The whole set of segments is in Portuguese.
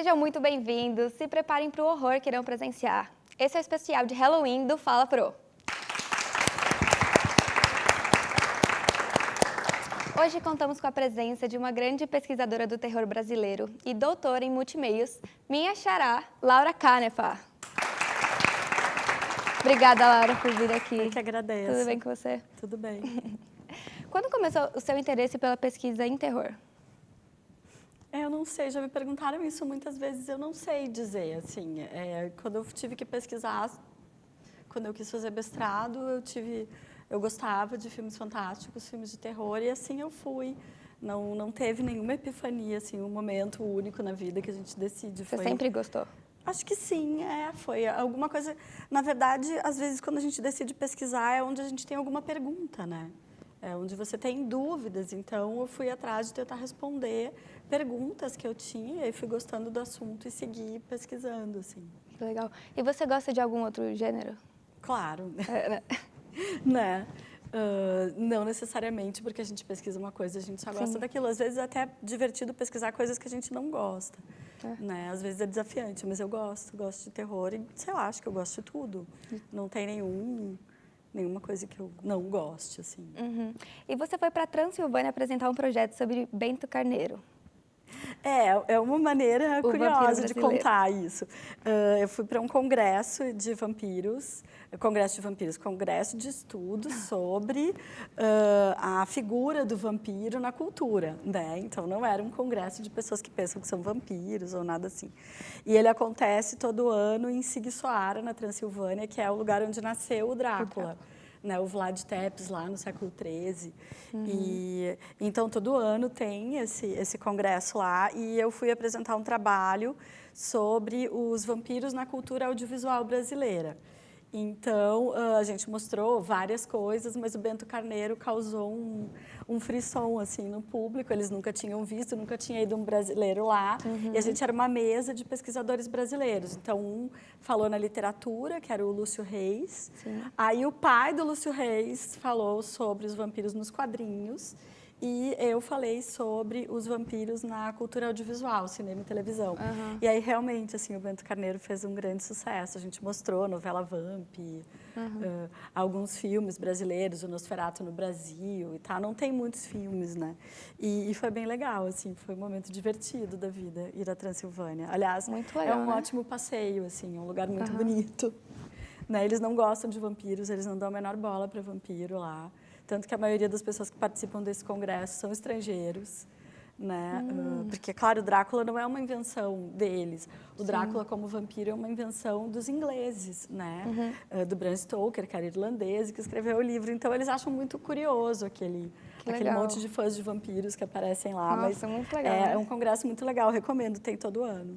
Sejam muito bem-vindos, se preparem para o horror que irão presenciar. Esse é o especial de Halloween do Fala Pro. Hoje contamos com a presença de uma grande pesquisadora do terror brasileiro e doutora em multimeios, minha xará, Laura Canepa. Obrigada, Laura, por vir aqui. Eu que agradeço. Tudo bem com você? Tudo bem. Quando começou o seu interesse pela pesquisa em terror? Eu não sei, já me perguntaram isso muitas vezes, eu não sei dizer, assim, quando eu tive que pesquisar, quando eu quis fazer mestrado, eu gostava de filmes fantásticos, filmes de terror, e assim eu fui. Não teve nenhuma epifania, assim, um momento único na vida que a gente decide. Você sempre gostou? Acho que sim, foi alguma coisa. Na verdade, às vezes, quando a gente decide pesquisar, é onde a gente tem alguma pergunta, né? É onde você tem dúvidas. Então, eu fui atrás de tentar responder perguntas que eu tinha e fui gostando do assunto e segui pesquisando, assim. Que legal. E você gosta de algum outro gênero? Claro. Né? Né? Não necessariamente porque a gente pesquisa uma coisa, a gente só gosta daquilo. Às vezes é até divertido pesquisar coisas que a gente não gosta. Né? Às vezes é desafiante, mas eu gosto de terror e, sei lá, acho que eu gosto de tudo. Não tem nenhuma coisa que eu não goste, assim. Uhum. E você foi para a Transilvânia apresentar um projeto sobre Bento Carneiro. É uma maneira curiosa de contar isso. Eu fui para um congresso de vampiros, congresso de estudos sobre a figura do vampiro na cultura, né? Então, não era um congresso de pessoas que pensam que são vampiros ou nada assim. E ele acontece todo ano em Sighisoara, na Transilvânia, que é o lugar onde nasceu o Drácula. Né, o Vlad Tepes, lá no século XIII. E então, todo ano tem esse congresso lá e eu fui apresentar um trabalho sobre os vampiros na cultura audiovisual brasileira. Então, a gente mostrou várias coisas, mas o Bento Carneiro causou um frisson assim, no público. Eles nunca tinham visto, nunca tinha ido um brasileiro lá. E a gente era uma mesa de pesquisadores brasileiros. Então, um falou na literatura, que era o Lúcio Reis. Sim. Aí, o pai do Lúcio Reis falou sobre os vampiros nos quadrinhos. E eu falei sobre os vampiros na cultura audiovisual, cinema e televisão. E aí, realmente, assim, o Bento Carneiro fez um grande sucesso. A gente mostrou a novela Vamp, alguns filmes brasileiros, o Nosferatu no Brasil e tal. Não tem muitos filmes, né? E foi bem legal, assim, foi um momento divertido da vida, ir à Transilvânia. Aliás, muito legal, é um ótimo passeio, assim, é um lugar muito bonito. Né? Eles não gostam de vampiros, eles não dão a menor bola para vampiro lá. Tanto que a maioria das pessoas que participam desse congresso são estrangeiros, né? Porque, claro, o Drácula não é uma invenção deles. O Drácula, como vampiro, é uma invenção dos ingleses, né? Do Bram Stoker, que era irlandês, e que escreveu o livro. Então, eles acham muito curioso aquele monte de fãs de vampiros que aparecem lá. Nossa, mas muito legal, né? É um congresso muito legal, recomendo, tem todo ano.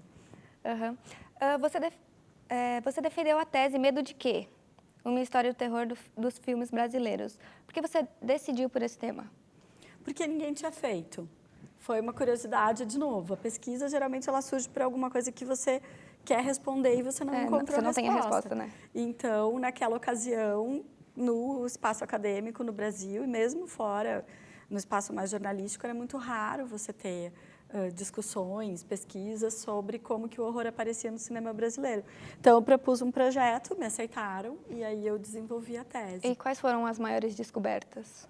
Você defendeu a tese Medo de Quê? Uma história do terror dos filmes brasileiros. Por que você decidiu por esse tema? Porque ninguém tinha feito. Foi uma curiosidade, de novo. A pesquisa, geralmente, ela surge por alguma coisa que você quer responder e você não encontrou a resposta. Você não tem a resposta, né? Então, naquela ocasião, no espaço acadêmico no Brasil e mesmo fora, no espaço mais jornalístico, era muito raro você ter discussões, pesquisas sobre como que o horror aparecia no cinema brasileiro. Então, eu propus um projeto, me aceitaram, e aí eu desenvolvi a tese. E quais foram as maiores descobertas?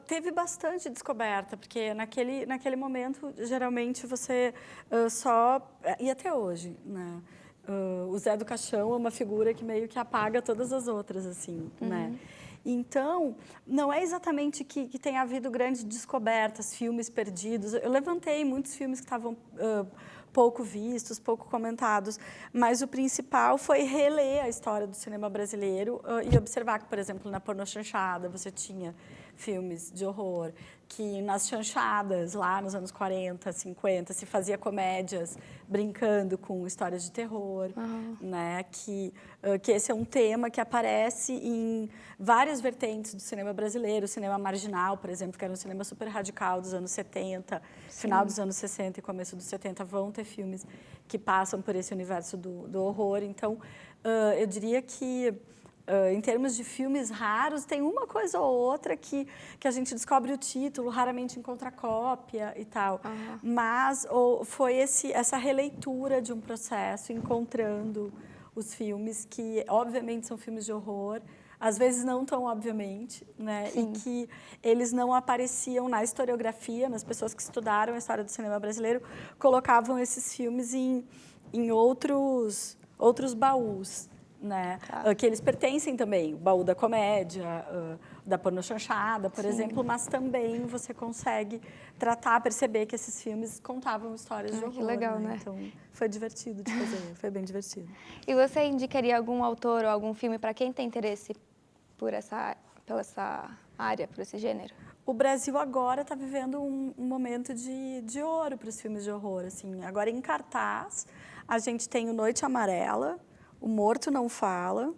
Teve bastante descoberta, porque naquele momento, geralmente, você e até hoje, né? O Zé do Caixão é uma figura que meio que apaga todas as outras, assim, né? Então, não é exatamente que tenha havido grandes descobertas, filmes perdidos. Eu levantei muitos filmes que estavam pouco vistos, pouco comentados, mas o principal foi reler a história do cinema brasileiro e observar que, por exemplo, na pornochanchada você tinha filmes de horror, que nas chanchadas, lá nos anos 40, 50, se fazia comédias brincando com histórias de terror, né? Que esse é um tema que aparece em várias vertentes do cinema brasileiro, o cinema marginal, por exemplo, que era um cinema super radical dos anos 70, final dos anos 60 e começo dos 70, vão ter filmes que passam por esse universo do horror. Então, eu diria que Em termos de filmes raros, tem uma coisa ou outra que a gente descobre o título, raramente encontra cópia e tal. Mas foi essa releitura de um processo, encontrando os filmes que, obviamente, são filmes de horror, às vezes não tão obviamente, né? Sim. E que eles não apareciam na historiografia, nas pessoas que estudaram a história do cinema brasileiro, colocavam esses filmes em outros baús, né? Tá. Que eles pertencem também, o baú da comédia, da pornochanchada, por exemplo, mas também você consegue perceber que esses filmes contavam histórias de horror. Que legal, né? Então, foi divertido de fazer, foi bem divertido. E você indicaria algum autor ou algum filme para quem tem interesse pela essa área, por esse gênero? O Brasil agora está vivendo um momento de ouro para os filmes de horror. Assim. Agora, em cartaz, a gente tem o Noite Amarela, O Morto Não Fala,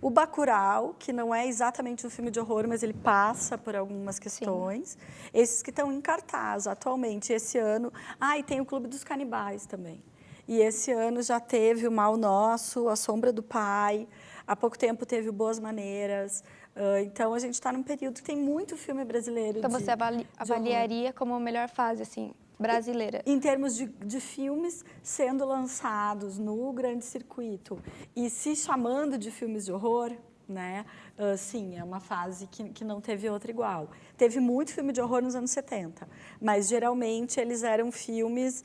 o Bacurau, que não é exatamente um filme de horror, mas ele passa por algumas questões. Sim. Esses que estão em cartaz atualmente, esse ano. E tem o Clube dos Canibais também. E esse ano já teve o Mal Nosso, A Sombra do Pai, há pouco tempo teve o Boas Maneiras. Então, a gente está num período que tem muito filme brasileiro. Então, você avaliaria como a melhor fase, assim, brasileira? Em termos de filmes sendo lançados no grande circuito e se chamando de filmes de horror, né? Sim, é uma fase que não teve outra igual. Teve muito filme de horror nos anos 70, mas geralmente eles eram filmes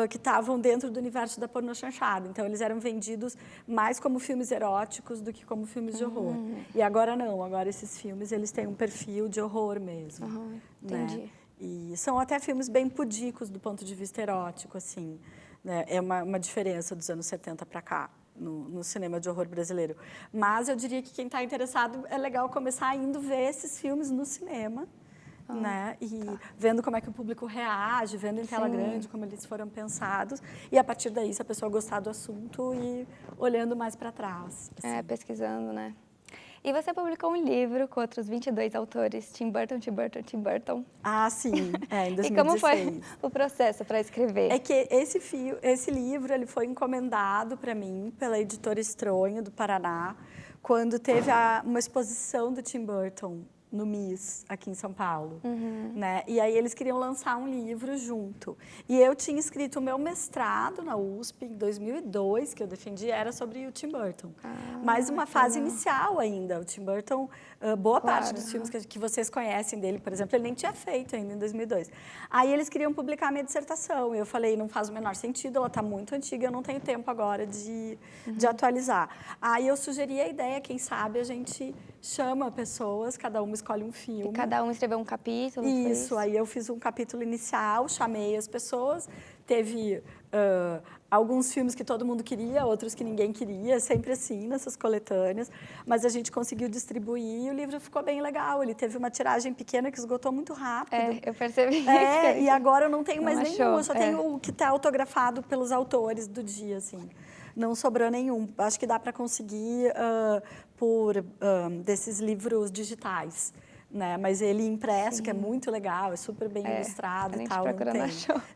que estavam dentro do universo da pornochanchada. Então, eles eram vendidos mais como filmes eróticos do que como filmes de horror. E agora não, agora esses filmes eles têm um perfil de horror mesmo. Entendi. Né? E são até filmes bem pudicos do ponto de vista erótico, assim. Né? É uma diferença dos anos 70 para cá. No cinema de horror brasileiro. Mas eu diria que quem está interessado, é legal começar indo ver esses filmes no cinema, né? E vendo como é que o público reage, vendo em tela grande como eles foram pensados. E a partir daí, se a pessoa gostar do assunto, ir olhando mais para trás. Assim. Pesquisando, né? E você publicou um livro com outros 22 autores, Tim Burton. Sim, em 2016. E como foi o processo para escrever? É que esse livro ele foi encomendado para mim pela editora Estronho, do Paraná, quando teve uma exposição do Tim Burton no MIS, aqui em São Paulo. Né? E aí eles queriam lançar um livro junto. E eu tinha escrito o meu mestrado na USP, em 2002, que eu defendi, era sobre o Tim Burton. Mas uma fase inicial ainda. O Tim Burton, boa parte dos filmes que vocês conhecem dele, por exemplo, ele nem tinha feito ainda em 2002. Aí eles queriam publicar a minha dissertação. E eu falei, não faz o menor sentido, ela está muito antiga, eu não tenho tempo agora de atualizar. Aí eu sugeri a ideia, quem sabe a gente chama pessoas, cada uma escolhe um filme. E cada um escreveu um capítulo? Isso, aí eu fiz um capítulo inicial, chamei as pessoas, teve alguns filmes que todo mundo queria, outros que ninguém queria, sempre assim, nessas coletâneas, mas a gente conseguiu distribuir e o livro ficou bem legal, ele teve uma tiragem pequena que esgotou muito rápido. Eu percebi. E agora eu não tenho mais nenhum, eu só tenho o que está autografado pelos autores do dia, assim. Não sobrou nenhum. Acho que dá para conseguir desses livros digitais, né? Mas ele impresso, que é muito legal, é super bem ilustrado e tal.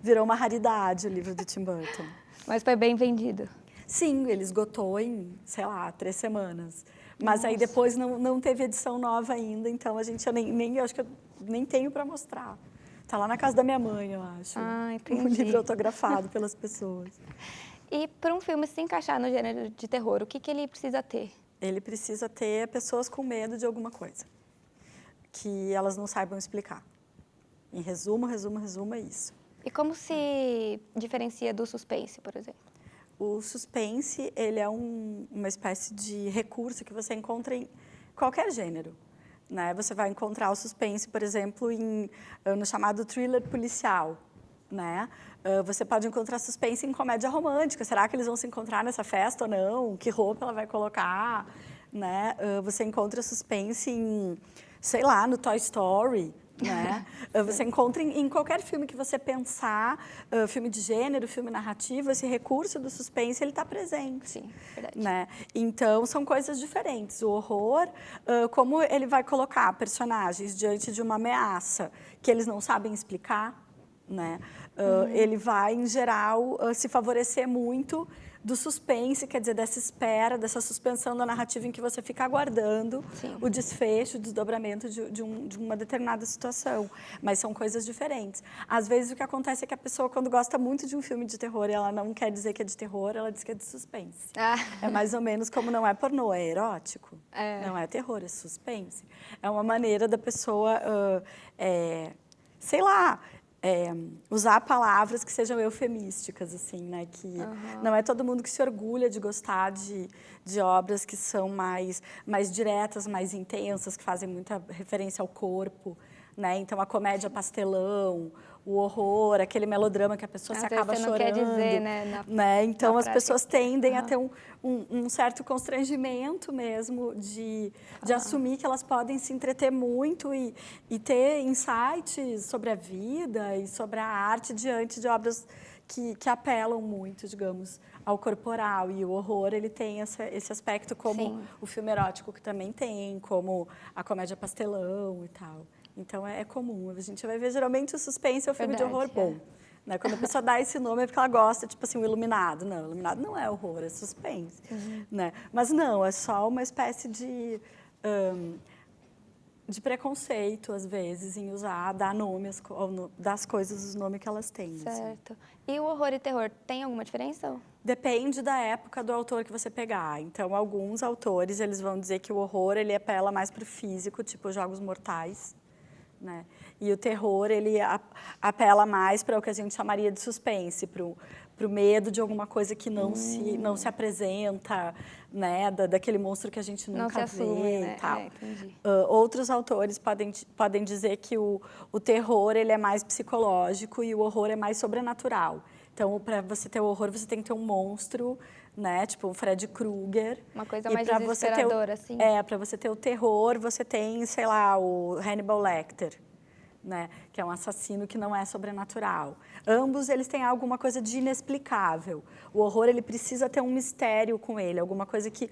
Virou uma raridade o livro do Tim Burton. Mas foi bem vendido. Sim, ele esgotou em, sei lá, 3 semanas. Mas aí depois não teve edição nova ainda, então eu acho que eu nem tenho para mostrar. Está lá na casa da minha mãe, eu acho. Entendi. Um livro autografado pelas pessoas. E para um filme se encaixar no gênero de terror, o que ele precisa ter? Ele precisa ter pessoas com medo de alguma coisa, que elas não saibam explicar. Em resumo, é isso. E como se diferencia do suspense, por exemplo? O suspense, ele é uma espécie de recurso que você encontra em qualquer gênero. Né? Você vai encontrar o suspense, por exemplo, no chamado thriller policial. Né? Você pode encontrar suspense em comédia romântica. Será que eles vão se encontrar nessa festa ou não? Que roupa ela vai colocar? Né? Você encontra suspense em, sei lá, no Toy Story. Né? Você encontra em qualquer filme que você pensar, filme de gênero, filme narrativo, esse recurso do suspense, ele está presente. Sim, verdade. Né? Então, são coisas diferentes. O horror, como ele vai colocar personagens diante de uma ameaça que eles não sabem explicar, né? Ele vai, em geral, se favorecer muito do suspense, quer dizer, dessa espera, dessa suspensão da narrativa em que você fica aguardando o desfecho, o desdobramento de uma determinada situação. Mas são coisas diferentes. Às vezes, o que acontece é que a pessoa, quando gosta muito de um filme de terror, ela não quer dizer que é de terror, ela diz que é de suspense. É mais ou menos como não é pornô, é erótico. Não é terror, é suspense. É uma maneira da pessoa, sei lá, usar palavras que sejam eufemísticas, assim, né? Que não é todo mundo que se orgulha de gostar de obras que são mais diretas, mais intensas, que fazem muita referência ao corpo, né? Então, a comédia pastelão, o horror, aquele melodrama que a pessoa se acaba chorando. Quer dizer, né? Então, as pessoas tendem a ter um certo constrangimento mesmo de assumir que elas podem se entreter muito e ter insights sobre a vida e sobre a arte diante de obras que apelam muito, digamos, ao corporal. E o horror, ele tem esse aspecto como o filme erótico, que também tem, como a comédia pastelão e tal. Então, é comum. A gente vai ver, geralmente, o suspense é o filme de horror bom. Né? Quando a pessoa dá esse nome é porque ela gosta, tipo assim, o Iluminado. Não, o Iluminado não é horror, é suspense. Né? Mas não, é só uma espécie de preconceito, às vezes, em dar nome das coisas, os nomes que elas têm. Certo. Assim. E o horror e terror, tem alguma diferença? Depende da época do autor que você pegar. Então, alguns autores, eles vão dizer que o horror, ele apela mais para o físico, tipo Jogos Mortais. Né? E o terror, ele apela mais para o que a gente chamaria de suspense, para o medo de alguma coisa que não se apresenta, né? Daquele monstro que a gente nunca vê, né? E tal. Outros autores podem dizer que o terror, ele é mais psicológico e o horror é mais sobrenatural. Então, para você ter o horror, você tem que ter um monstro, né? Tipo um Fred Krueger. Uma coisa mais desesperadora, assim. Para você ter o terror, você tem, sei lá, o Hannibal Lecter, né? Que é um assassino que não é sobrenatural. Ambos, eles têm alguma coisa de inexplicável. O horror, ele precisa ter um mistério com ele, alguma coisa que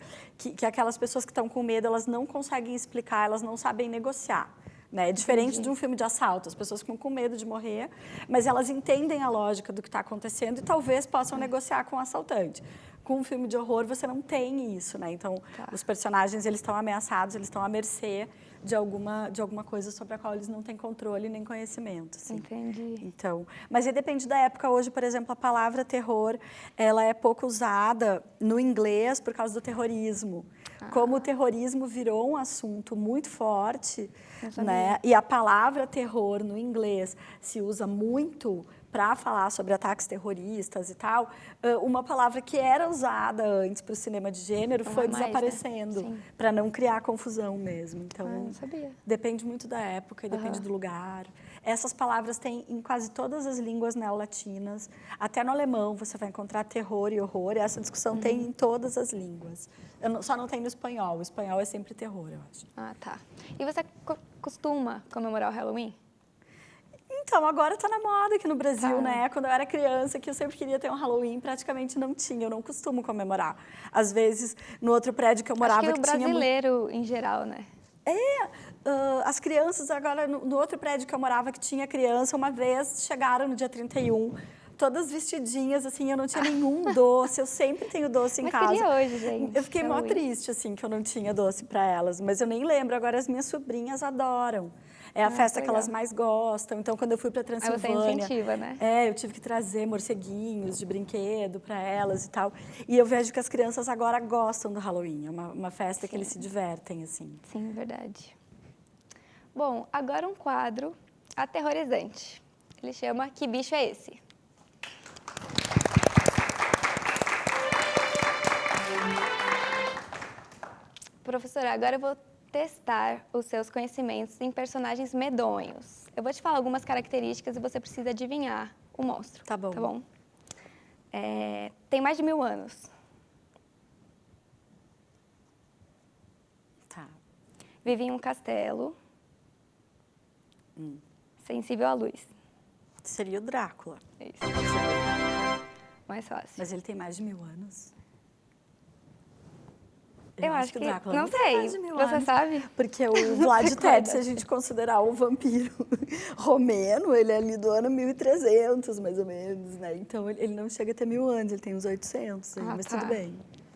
aquelas pessoas que estão com medo, elas não conseguem explicar, elas não sabem negociar. Né? É diferente de um filme de assalto, as pessoas ficam com medo de morrer, mas elas entendem a lógica do que está acontecendo e talvez possam negociar com o assaltante. Com um filme de horror, você não tem isso, né? Então, os personagens, eles estão ameaçados, eles estão à mercê de alguma coisa sobre a qual eles não têm controle nem conhecimento. Assim. Entendi. Então, mas aí depende da época. Hoje, por exemplo, a palavra terror, ela é pouco usada no inglês por causa do terrorismo. Como o terrorismo virou um assunto muito forte, né? E a palavra terror no inglês se usa muito para falar sobre ataques terroristas e tal, uma palavra que era usada antes para o cinema de gênero foi desaparecendo, né? Para não criar confusão mesmo. Então, não sabia. Depende muito da época e depende do lugar. Essas palavras tem em quase todas as línguas neolatinas. Até no alemão você vai encontrar terror e horror. E essa discussão tem em todas as línguas. Só não tem no espanhol. O espanhol é sempre terror, eu acho. Ah, tá. E você costuma comemorar o Halloween? Então, agora está na moda aqui no Brasil, né? Quando eu era criança, que eu sempre queria ter um Halloween, praticamente não tinha. Eu não costumo comemorar. Às vezes, no outro prédio que eu morava, acho que o brasileiro em geral, né? As crianças agora, no outro prédio que eu morava, que tinha criança, uma vez chegaram no dia 31, todas vestidinhas, assim, eu não tinha nenhum doce, eu sempre tenho doce em casa. Mas queria hoje, gente. Eu fiquei mó triste, assim, que eu não tinha doce para elas, mas eu nem lembro. Agora, as minhas sobrinhas adoram. É a festa que elas mais gostam. Então, quando eu fui para Transilvânia... Aí você incentiva, né? Eu tive que trazer morceguinhos de brinquedo para elas e tal. E eu vejo que as crianças agora gostam do Halloween. É uma festa que eles se divertem, assim. Sim, verdade. Bom, agora um quadro aterrorizante. Ele chama Que Bicho é Esse? Professora, agora eu vou testar os seus conhecimentos em personagens medonhos. Eu vou te falar algumas características e você precisa adivinhar o monstro. Tá bom. Tá bom? Tem mais de 1000 anos. Tá. Vive em um castelo. Sensível à luz. Seria o Drácula. Isso. Mais fácil. Mas ele tem mais de 1000 anos. Eu acho que Drácula não tem sei. mais de 1000 Você anos. sabe? Porque o Vlad Você Tepes, conta. se a gente considerar o vampiro romeno, ele é ali do ano 1300, mais ou menos, né? Então, ele não chega a ter 1000 anos, ele tem uns 800, aí, mas tá. tudo bem.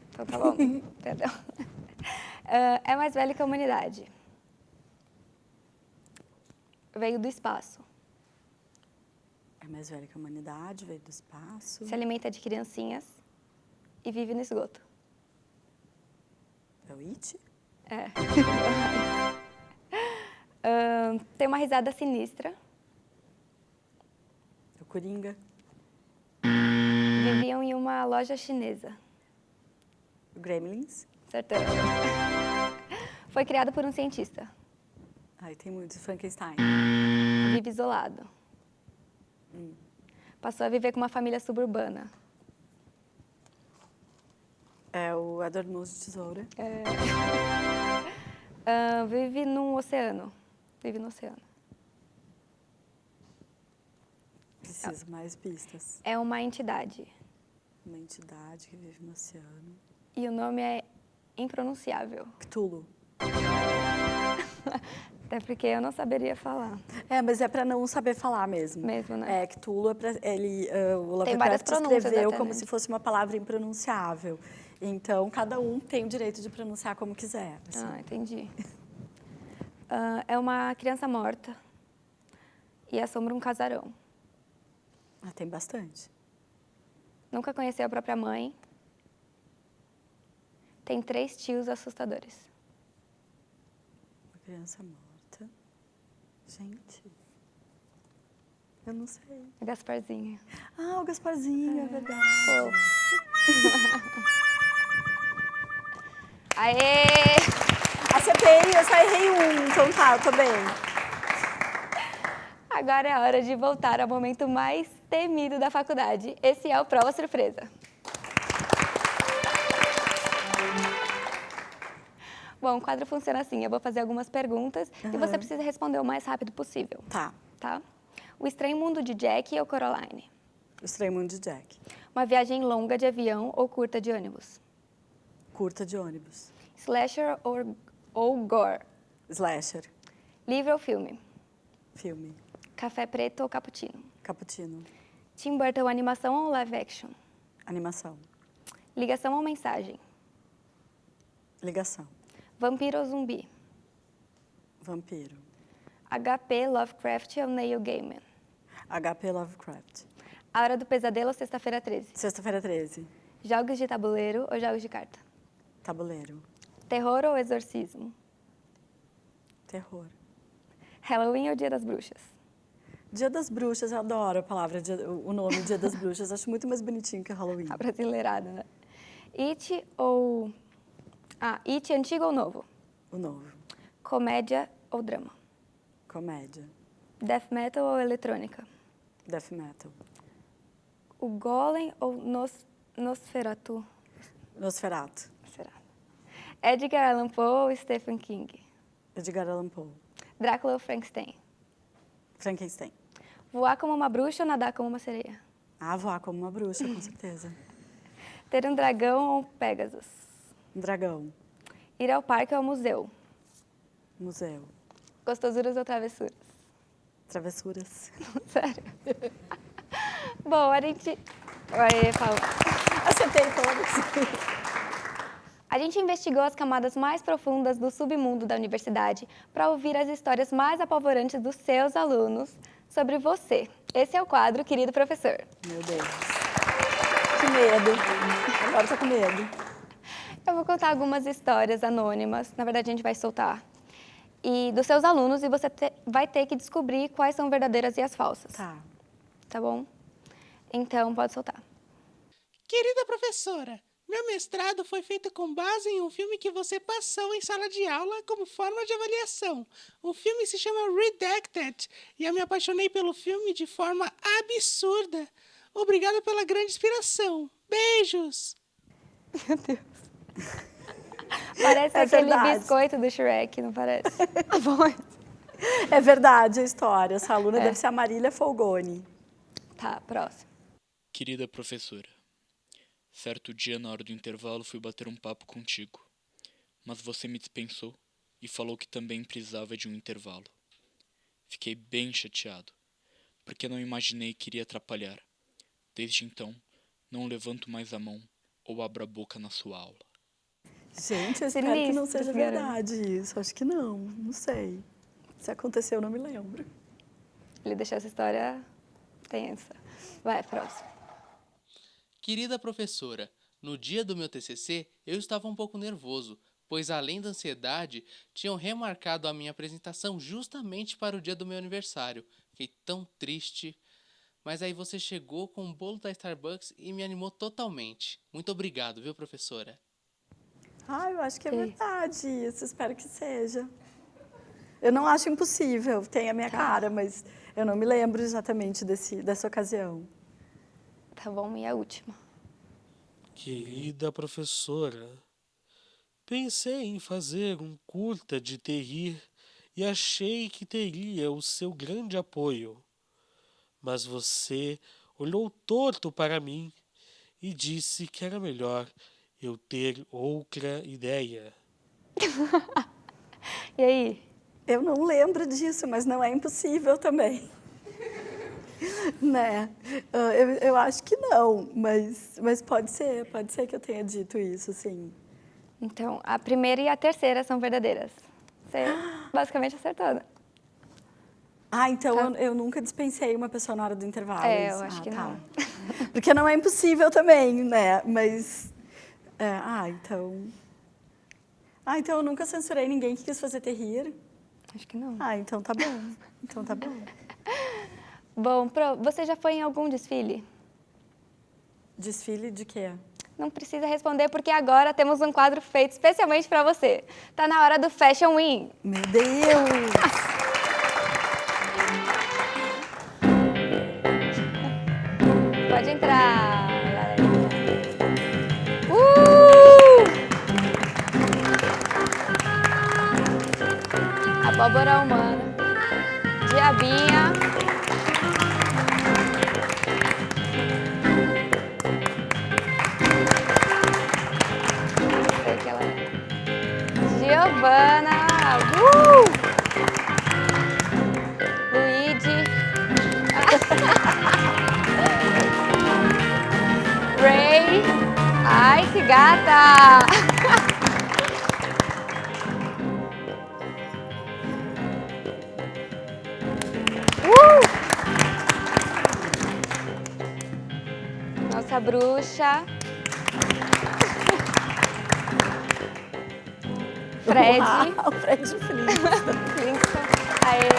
Então tá bom. Perdão. É mais velho que a humanidade. Veio do espaço. É mais velho que a humanidade, veio do espaço. Se alimenta de criancinhas e vive no esgoto. É o It? É. Tem uma risada sinistra. É o Coringa? Viviam em uma loja chinesa. O Gremlins? Acertou. Foi criado por um cientista. Ai, tem muitos. Frankenstein. Vive isolado. Passou a viver com uma família suburbana. É o Edward Mãos de Tesoura. Vive num oceano. Vive no oceano. Preciso mais pistas. É uma entidade. Uma entidade que vive no oceano. E o nome é impronunciável. Cthulhu. Até porque eu não saberia falar. É, mas é para não saber falar mesmo. Mesmo, né? É, Cthulhu, o Tem várias Lovecraft pronúncias escreveu até, como né? se fosse uma palavra impronunciável. Então, cada um tem o direito de pronunciar como quiser. Assim. Ah, entendi. É uma criança morta e assombra um casarão. Ah, tem bastante. Nunca conheceu a própria mãe. Tem 3 tios assustadores. Uma criança morta. Gente, eu não sei. Gasparzinho. Ah, o Gasparzinho, é verdade. Aê! Acertei, eu só errei um, então tá, eu tô bem. Agora é a hora de voltar ao momento mais temido da faculdade. Esse é o Prova Surpresa. Bom, o quadro funciona assim. Eu vou fazer algumas perguntas e você precisa responder o mais rápido possível. Tá. Tá? O Estranho Mundo de Jack ou Coraline? O Estranho Mundo de Jack. Uma viagem longa de avião ou curta de ônibus? Curta de ônibus. Slasher ou gore? Slasher. Livro ou filme? Filme. Café preto ou cappuccino? Cappuccino. Tim Burton animação ou live action? Animação. Ligação ou mensagem? Ligação. Vampiro ou zumbi? Vampiro. HP Lovecraft ou Neil Gaiman? HP Lovecraft. A Hora do Pesadelo ou Sexta-feira 13? Sexta-feira 13. Jogos de tabuleiro ou jogos de carta? Tabuleiro. Terror ou exorcismo? Terror. Halloween ou Dia das Bruxas? Dia das Bruxas, eu adoro a palavra, o nome Dia das Bruxas. Acho muito mais bonitinho que Halloween. A brasileirada, né? It ou... It antigo ou novo? O novo. Comédia ou drama? Comédia. Death metal ou eletrônica? Death metal. O Golem ou Nosferatu? Nosferatu. Edgar Allan Poe ou Stephen King? Edgar Allan Poe. Drácula ou Frankenstein? Frankenstein. Voar como uma bruxa ou nadar como uma sereia? Ah, voar como uma bruxa, com certeza. Ter um dragão ou Pegasus? Um dragão. Ir ao parque ou ao museu? Museu. Gostosuras ou travessuras? Travessuras. Sério. Bom, a gente... Aí, Paulo. Acertei todas. A gente investigou as camadas mais profundas do submundo da universidade para ouvir as histórias mais apavorantes dos seus alunos sobre você. Esse é o quadro, querido professor. Meu Deus. Que medo. Agora eu tô com medo. Eu vou contar algumas histórias anônimas, na verdade a gente vai soltar, e dos seus alunos, e você vai ter que descobrir quais são verdadeiras e as falsas. Tá. Tá bom? Então, pode soltar. Querida professora, meu mestrado foi feito com base em um filme que você passou em sala de aula como forma de avaliação. O filme se chama Redacted e eu me apaixonei pelo filme de forma absurda. Obrigada pela grande inspiração. Beijos! Meu Deus. Parece É aquele verdade. biscoito do Shrek, não parece? Tá bom. É verdade a história. Essa aluna deve ser a Marília Folgoni. Tá, próximo. Querida professora, certo dia na hora do intervalo fui bater um papo contigo. mas você me dispensou e falou que também precisava de um intervalo. Fiquei bem chateado, porque não imaginei que iria atrapalhar. Desde então, não levanto mais a mão ou abro a boca na sua aula. Gente, eu espero que não seja verdade isso. Acho que não sei. Se aconteceu, eu não me lembro. Ele deixou essa história tensa. Vai, próximo. Querida professora, no dia do meu TCC, eu estava um pouco nervoso, pois além da ansiedade, tinham remarcado a minha apresentação justamente para o dia do meu aniversário. Fiquei tão triste. Mas aí você chegou com um bolo da Starbucks e me animou totalmente. Muito obrigado, viu, professora? Eu acho que é verdade isso. Espero que seja. Eu não acho impossível. Tem a minha cara, mas eu não me lembro exatamente dessa ocasião. Tá bom, e a última. Querida professora, pensei em fazer um curta de terrir e achei que teria o seu grande apoio. Mas você olhou torto para mim e disse que era melhor eu ter outra ideia. E aí? Eu não lembro disso, mas não é impossível também. Né? Eu acho que não, mas pode ser que eu tenha dito isso, sim. Então, a primeira e a terceira são verdadeiras. Você basicamente acertou, né? Então eu nunca dispensei uma pessoa na hora do intervalo. Eu acho que não. Porque não é impossível também, né? Mas, então eu nunca censurei ninguém que quis fazer te rir. Acho que não. Então tá bom. Bom, você já foi em algum desfile? Desfile de quê? Não precisa responder, porque agora temos um quadro feito especialmente para você. Tá na hora do Fashion Win. Meu Deus! Pode entrar, galera. Abóbora humana. Diabinha. Não sei o que ela é. Giovana. Luigi. Ray. Ai, que gata! Nossa bruxa. Fred. Uau, Fred Flintstone. Aê.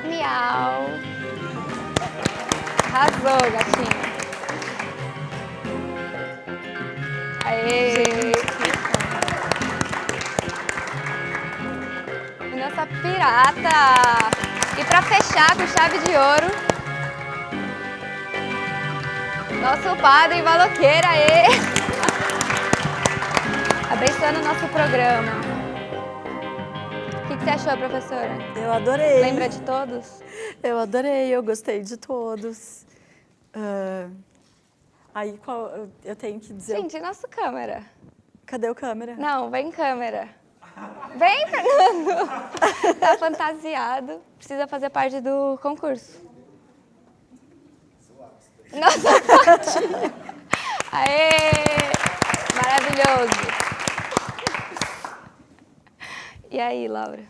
Miau. Arrasou, gatinho. Aê. E nossa pirata. E pra fechar com chave de ouro, nosso padre maloqueiro, aê! Abençoando o nosso programa. O que você achou, professora? Eu adorei. Lembra de todos? Eu adorei, eu gostei de todos. Aí eu tenho que dizer... Gente, nossa câmera. Cadê o câmera? Não, vem câmera. Vem, Fernando. Tá fantasiado. Precisa fazer parte do concurso. Nossa, fotinha. Aê! Maravilhoso. E aí, Laura?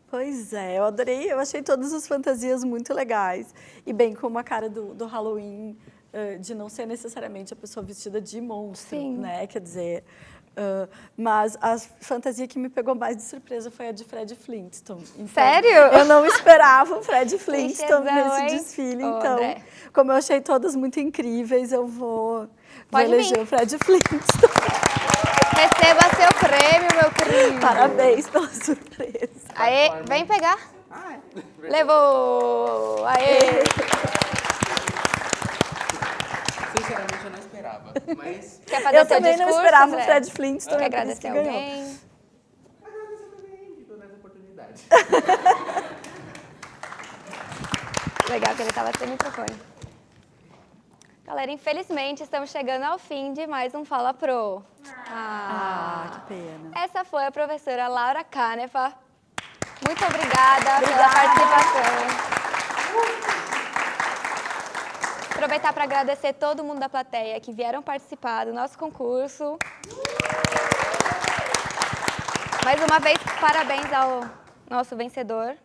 Pois é, eu adorei, eu achei todas as fantasias muito legais. E bem como a cara do Halloween, de não ser necessariamente a pessoa vestida de monstro, Sim. né? Quer dizer, mas a fantasia que me pegou mais de surpresa foi a de Fred Flintstone. Então, Sério? Eu não esperava o Fred Flintstone Clichêzão, nesse hein? desfile, Ô, então, André. como eu achei todas muito incríveis, eu vou Pode eleger vir. o Fred Flintstone. Receba seu prêmio, meu querido. Parabéns pela surpresa. Aê, vem pegar. Levou. Aê. Sinceramente, eu não esperava, mas... Quer fazer Eu seu também discurso, não esperava André? o Fred Flintstone. Quer é por isso agradecer que ganhou. alguém? Agradeço também por essa oportunidade. Legal que ele estava sem microfone. Galera, infelizmente estamos chegando ao fim de mais um Fala Pro. Que pena. Essa foi a professora Laura Canepa. Muito obrigada pela participação. Aproveitar para agradecer todo mundo da plateia que vieram participar do nosso concurso. Mais uma vez, parabéns ao nosso vencedor.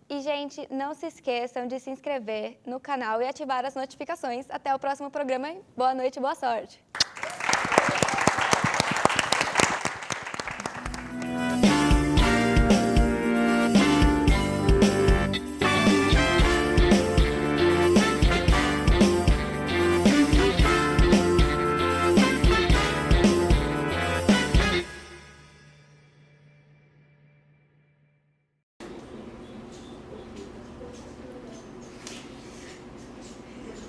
E, gente, não se esqueçam de se inscrever no canal e ativar as notificações. Até o próximo programa. Boa noite e boa sorte.